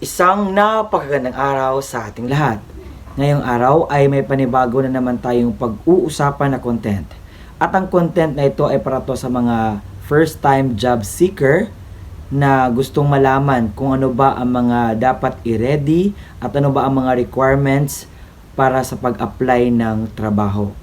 Isang napakagandang araw sa ating lahat. Ngayong araw ay may panibago na naman tayong pag-uusapan na content. At ang content na ito ay para to sa mga first time job seeker na gustong malaman kung ano ba ang mga dapat i-ready at ano ba ang mga requirements para sa pag-apply ng trabaho.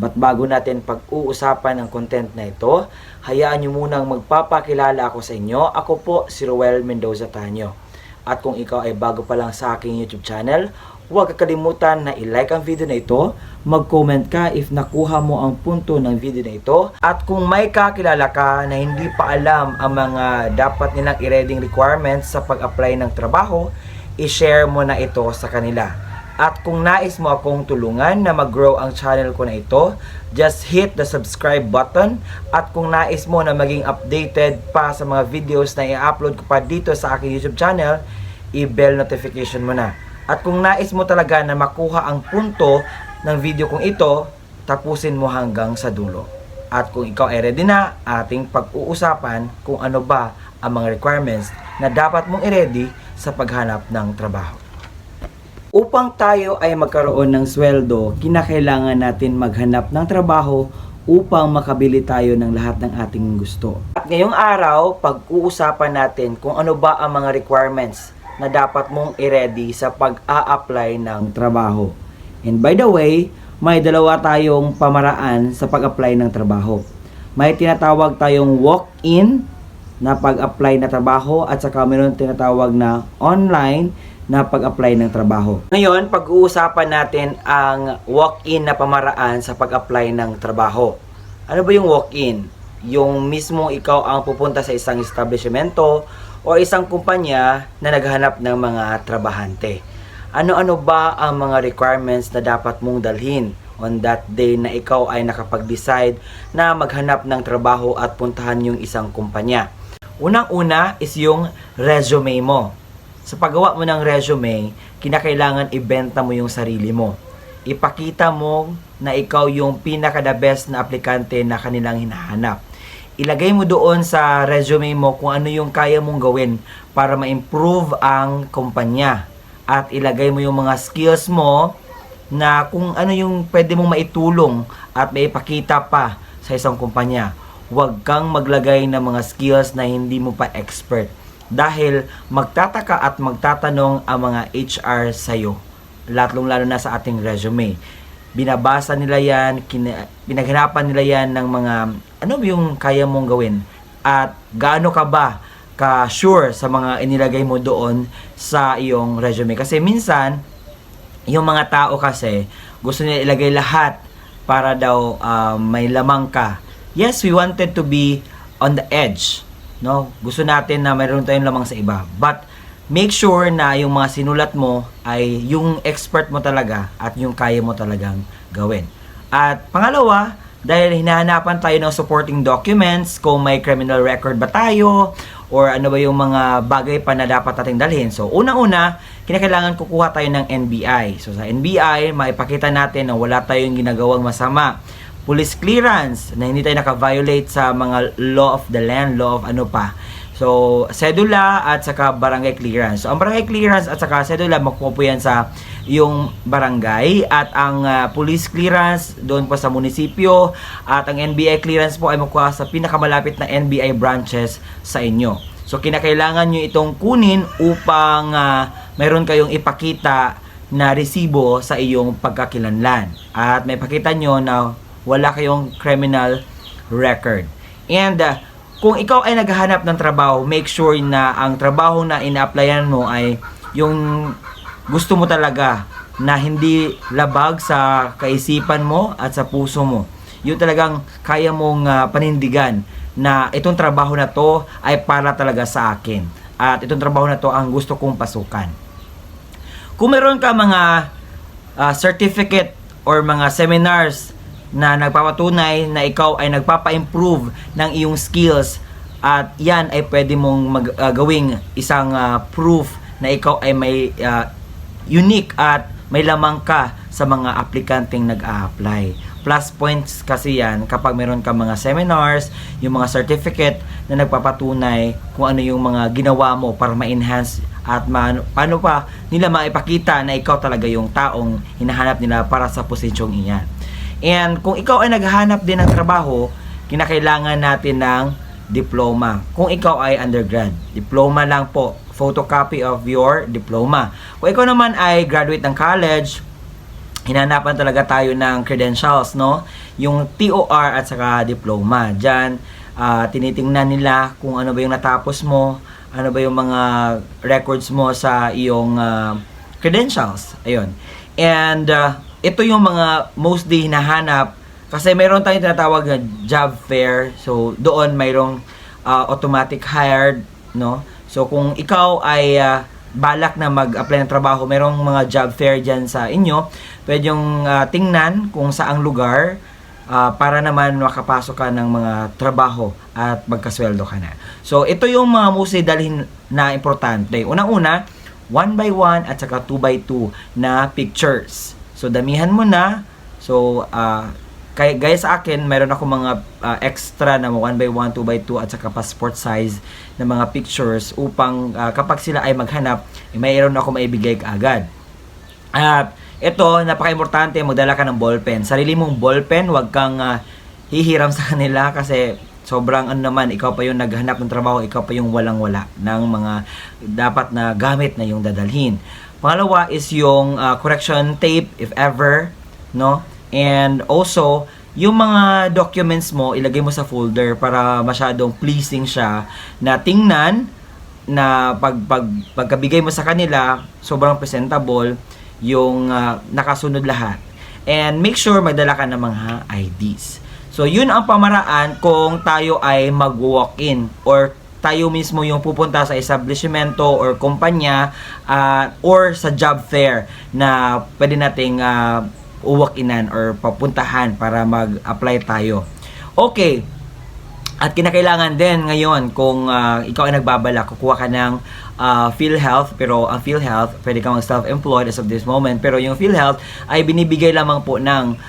But bago natin pag-uusapan ang content na ito, hayaan nyo munang magpapakilala ako sa inyo. Ako po si Roel Mendoza Tanyo. At kung ikaw ay bago pa lang sa aking YouTube channel, huwag kakalimutan na i-like ang video na ito, mag-comment ka if nakuha mo ang punto ng video na ito, at kung may kakilala ka na hindi pa alam ang mga dapat nilang i-reading requirements sa pag-apply ng trabaho, i-share mo na ito sa kanila. At kung nais mo akong tulungan na mag-grow ang channel ko na ito, just hit the subscribe button. At kung nais mo na maging updated pa sa mga videos na i-upload ko pa dito sa aking YouTube channel, i-bell notification mo na. At kung nais mo talaga na makuha ang punto ng video kong ito, tapusin mo hanggang sa dulo. At kung ikaw ay ready na, ating pag-uusapan kung ano ba ang mga requirements na dapat mong i-ready sa paghanap ng trabaho. Upang tayo ay magkaroon ng sweldo, kinakailangan natin maghanap ng trabaho upang makabili tayo ng lahat ng ating gusto. At ngayong araw, pag-uusapan natin kung ano ba ang mga requirements na dapat mong i-ready sa pag-a-apply ng trabaho. And by the way, may dalawa tayong pamaraan sa pag-apply ng trabaho. May tinatawag tayong walk-in na pag-apply na trabaho at saka mayroon tinatawag na online na pag-apply ng trabaho. Ngayon, pag-uusapan natin ang walk-in na pamaraan sa pag-apply ng trabaho. Ano ba yung walk-in? Yung mismo ikaw ang pupunta sa isang establishmento o isang kumpanya na naghahanap ng mga trabahante. Ano-ano ba ang mga requirements na dapat mong dalhin on that day na ikaw ay nakapag-decide na maghanap ng trabaho at puntahan yung isang kumpanya? Unang-una is yung resume mo. Sa paggawa mo ng resume, kinakailangan ibenta mo yung sarili mo. Ipakita mo na ikaw yung pinaka-the best na aplikante na kanilang hinahanap. Ilagay mo doon sa resume mo kung ano yung kaya mong gawin para ma-improve ang kumpanya. At ilagay mo yung mga skills mo na kung ano yung pwede mong maitulong at maipakita pa sa isang kumpanya. Huwag kang maglagay ng mga skills na hindi mo pa expert. Dahil magtataka at magtatanong ang mga HR sa'yo. Lalo na sa ating resume. Binabasa nila yan, pinaghirapan nila yan ng mga ano yung kaya mong gawin. At gaano ka ba ka-sure sa mga inilagay mo doon sa iyong resume. Kasi minsan, yung mga tao kasi gusto nila ilagay lahat para daw may lamang ka. Yes, we wanted to be on the edge. No, gusto natin na mayroon tayong lamang sa iba. But make sure na yung mga sinulat mo ay yung expert mo talaga at yung kaya mo talagang gawin. At pangalawa, dahil hinahanapan tayo ng supporting documents, kung may criminal record ba tayo or ano ba yung mga bagay pa na dapat nating dalhin. So unang-una, kinakailangan kukuha tayo ng NBI. So sa NBI, maipakita natin na wala tayong ginagawang masama. Police clearance, na hindi tayo naka-violate sa mga law of the land, law of ano pa. So, sedula at saka barangay clearance. So, ang barangay clearance at saka sedula, makuha po yan sa yung barangay. At ang police clearance, doon po sa munisipyo. At ang NBI clearance po ay makuha sa pinakamalapit na NBI branches sa inyo. So, kinakailangan nyo itong kunin upang mayroon kayong ipakita na resibo sa iyong pagkakilanlan. At may pakita nyo na wala kayong criminal record. And kung ikaw ay naghahanap ng trabaho, make sure na ang trabaho na ina-applyan mo ay yung gusto mo talaga, na hindi labag sa kaisipan mo at sa puso mo. Yung talagang kaya mong panindigan na itong trabaho na to ay para talaga sa akin. At itong trabaho na to ang gusto kong pasukan. Kung meron ka mga certificate or mga seminars na nagpapatunay na ikaw ay nagpapa-improve ng iyong skills, at yan ay pwede mong gawing isang proof na ikaw ay may unique at may lamang ka sa mga aplikanteng nag-a-apply. Plus points kasi yan kapag meron ka mga seminars, yung mga certificate na nagpapatunay kung ano yung mga ginawa mo para ma-enhance at paano pa nila maipakita na ikaw talaga yung taong hinahanap nila para sa posisyong iyan. And kung ikaw ay naghahanap din ng trabaho, kinakailangan natin ng diploma. Kung ikaw ay undergrad, diploma lang po, photocopy of your diploma. Kung ikaw naman ay graduate ng college, hinanapan talaga tayo ng credentials, no? Yung TOR at saka diploma. Diyan, tinitingnan nila kung ano ba yung natapos mo, ano ba yung mga records mo sa iyong credentials. Ayun. And ito yung mga mostly hinahanap kasi mayroon tayong tinatawag na job fair. So doon mayroong automatic hired, no? So kung ikaw ay balak na mag-apply ng trabaho, mayroong mga job fair diyan sa inyo. Pwede yung tingnan kung saang lugar para naman makapasok ka ng mga trabaho at magkasweldo ka na. So, ito yung mga mostly dalhin na importante. Unang-una, 1x1 at saka 2x2 na pictures. So, damihan mo na. So, gaya sa akin, meron ako mga extra na 1x1, 2x2 at saka passport size na mga pictures upang kapag sila ay maghanap, mayroon ako maibigay kaagad. At ito, napaka-importante, magdala ka ng ballpen. Sarili mong ballpen, huwag kang hihiram sa kanila kasi sobrang naman, ikaw pa yung naghanap ng trabaho, ikaw pa yung walang-wala ng mga dapat na gamit na yung dadalhin. Pangalawa is yung correction tape, if ever, no? And also, yung mga documents mo, ilagay mo sa folder para masyadong pleasing siya na tingnan na pagkabigay mo sa kanila, sobrang presentable yung nakasunod lahat. And make sure magdala ka ng mga IDs. So, yun ang pamaraan kung tayo ay mag-walk-in or tayo mismo yung pupunta sa establishmento or kumpanya or sa job fair na pwede nating walk-inan or papuntahan para mag-apply tayo. Okay. At kinakailangan din ngayon kung ikaw ay nagbabala, kukuha ka ng PhilHealth, pero ang PhilHealth, pwede kang self-employed as of this moment, pero yung PhilHealth ay binibigay lamang po ng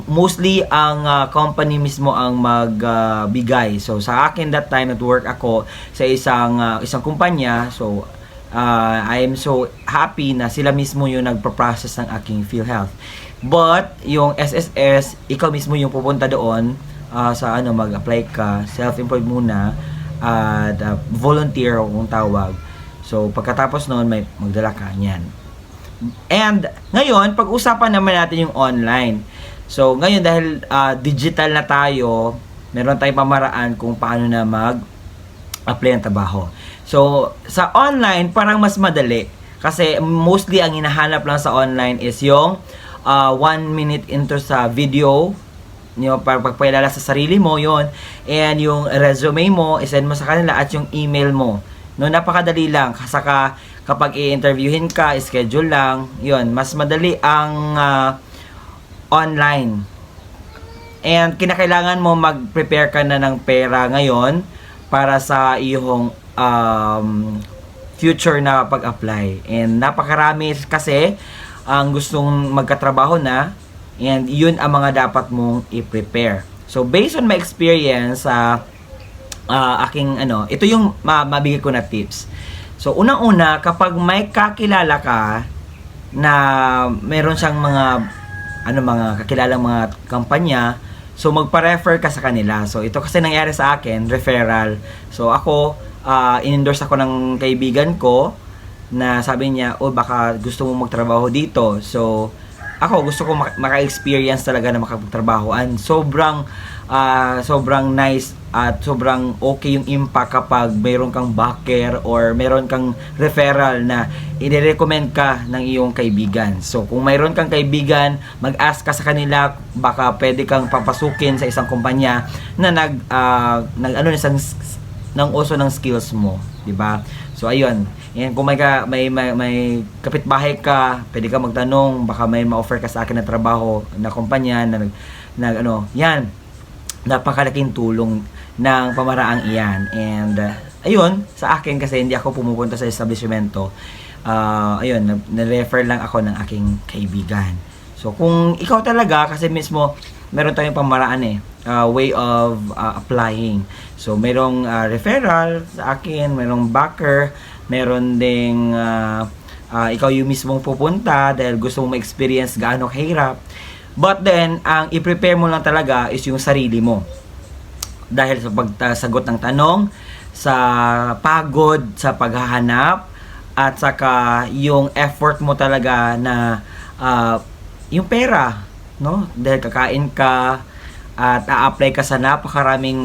mostly ang company mismo ang magbigay. So sa akin that time at work ako sa isang kumpanya, so I am so happy na sila mismo yung nagpo-process ng aking PhilHealth. But yung SSS, ikaw mismo yung pupunta doon sa mag-apply ka, self-employed muna at volunteer kung tawag. So pagkatapos noon may magdala ka niyan. And ngayon, pag-usapan naman natin yung online. So ngayon dahil digital na tayo, meron tayong pamaraan kung paano na mag-apply ng trabaho. So sa online parang mas madali kasi mostly ang hinahanap lang sa online is yung 1 minute intro sa video, para pagpakilala sa sarili mo, yon. And yung resume mo, isend mo sa kanila at yung email mo. No, napakadali lang. Saka kapag i-interviewin ka, schedule lang, yon. Mas madali ang online. And kinakailangan mo mag-prepare ka na ng pera ngayon para sa iyong future na pag-apply. And napakarami kasi ang gustong magkatrabaho na, and yun ang mga dapat mong i-prepare. So, based on my experience aking ito yung mabigay ko na tips. So, unang-una, kapag may kakilala ka na meron siyang mga kakilalang mga kampanya, so magpa-refer ka sa kanila. So, ito kasi nangyari sa akin, referral. So, ako, in-endorse ako ng kaibigan ko na sabi niya, baka gusto mo magtrabaho dito. So, ako gusto ko maka-experience talaga na makapagtrabaho, and sobrang nice at sobrang okay yung impact kapag mayroon kang backer or mayroon kang referral na i-recommend ka ng iyong kaibigan. So kung mayroon kang kaibigan, mag-ask ka sa kanila, baka pwede kang papasukin sa isang kumpanya na ng uso ng skills mo, di ba? So ayun. Yan, kung may kapitbahay ka, pwede ka magtanong, baka may ma-offer ka sa akin na trabaho na kumpanya yan. Napakalaking tulong ng pamaraang iyan. And ayun, sa akin kasi hindi ako pumupunta sa establishmento. Na-refer lang ako ng aking kaibigan. So kung ikaw talaga, kasi mismo meron tayong pamaraan way of applying. So, merong referral sa akin, merong backer, meron ding ikaw yung mismong pupunta dahil gusto mo ma-experience gaano kahirap. But then, ang i-prepare mo lang talaga is yung sarili mo. Dahil sa pagsagot ng tanong, sa pagod, sa paghahanap, at saka yung effort mo talaga na yung pera, no? Dahil kakain ka at a-apply ka sa napakaraming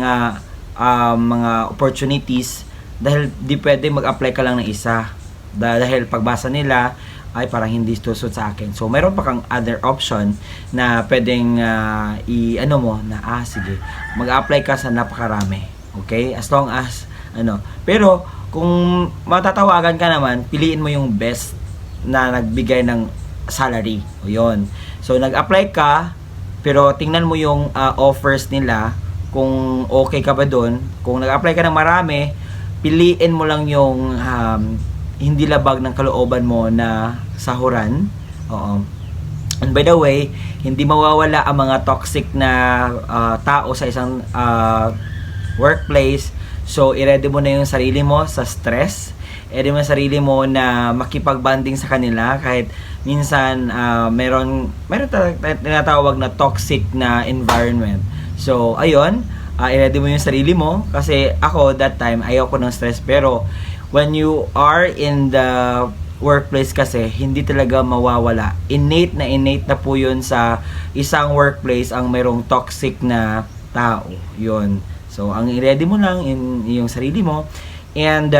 mga opportunities dahil di pwede mag-apply ka lang ng isa. Dahil pagbasa nila ay parang hindi susot sa akin. So, meron pa kang other option na pwedeng i-ano mo na, sige, mag-apply ka sa napakarami. Okay? As long as, Pero, kung matatawagan ka naman, piliin mo yung best na nagbigay ng salary. O yun. So, nag-apply ka, pero tingnan mo yung offers nila, kung okay ka ba doon. Kung nag-apply ka ng marami, piliin mo lang yung hindi labag ng kalooban mo na sahuran. Oo. And by the way, hindi mawawala ang mga toxic na tao sa isang workplace. So, i-ready mo na yung sarili mo sa stress. I-ready mo yung sarili mo na makipag-bonding sa kanila kahit minsan meron tinatawag na toxic na environment. So, ayun, i-ready mo yung sarili mo kasi ako that time ayoko ng stress, pero when you are in the workplace kasi, hindi talaga mawawala. Innate na po yun sa isang workplace ang mayroong toxic na tao. Yun. So, ang i-ready mo lang yung sarili mo. And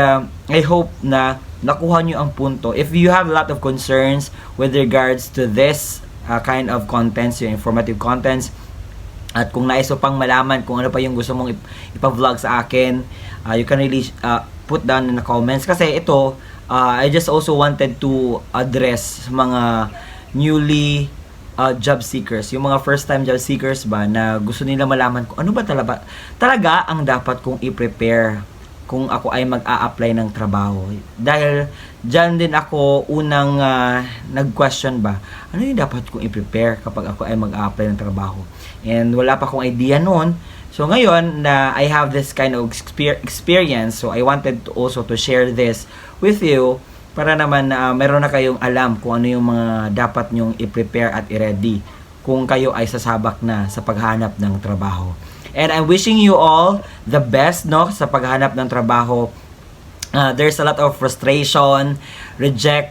I hope na nakuha nyo ang punto. If you have a lot of concerns with regards to this kind of contents, yung informative contents, at kung nais mo pang malaman kung ano pa yung gusto mong ipa-vlog sa akin, you can really put down in the comments. Kasi ito, I just also wanted to address mga newly job seekers, yung mga first time job seekers ba na gusto nila malaman kung ano ba talaga ang dapat kong i-prepare kung ako ay mag-a-apply ng trabaho. Dahil dyan din ako unang nag-question ba, ano yung dapat kong i-prepare kapag ako ay mag-a-apply ng trabaho. And wala pa akong idea noon. So ngayon na I have this kind of experience, so I wanted to also to share this with you para naman meron na kayong alam kung ano yung mga dapat nyong i-prepare at i-ready kung kayo ay sasabak na sa paghanap ng trabaho. And I'm wishing you all the best, no, sa paghanap ng trabaho. There's a lot of frustration, rejections,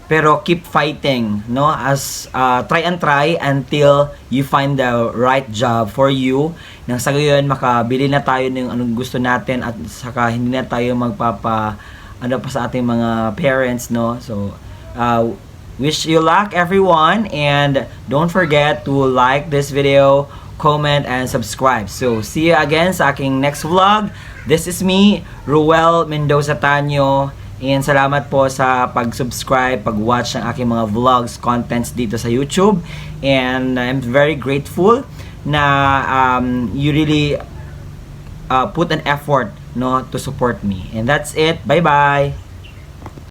pero keep fighting, no, as try until you find the right job for you. Nang sa gayon makabili na tayo ng anong gusto natin at saka hindi na tayo magpapa pa sa ating mga parents, no. So wish you luck everyone, and don't forget to like this video, comment and subscribe. So see you again sa aking next vlog. This is me, Ruel Mendoza Tanyo. And salamat po sa pag-subscribe, pag-watch ng aking mga vlogs, contents dito sa YouTube. And I'm very grateful na you really put an effort, no, to support me. And that's it. Bye-bye!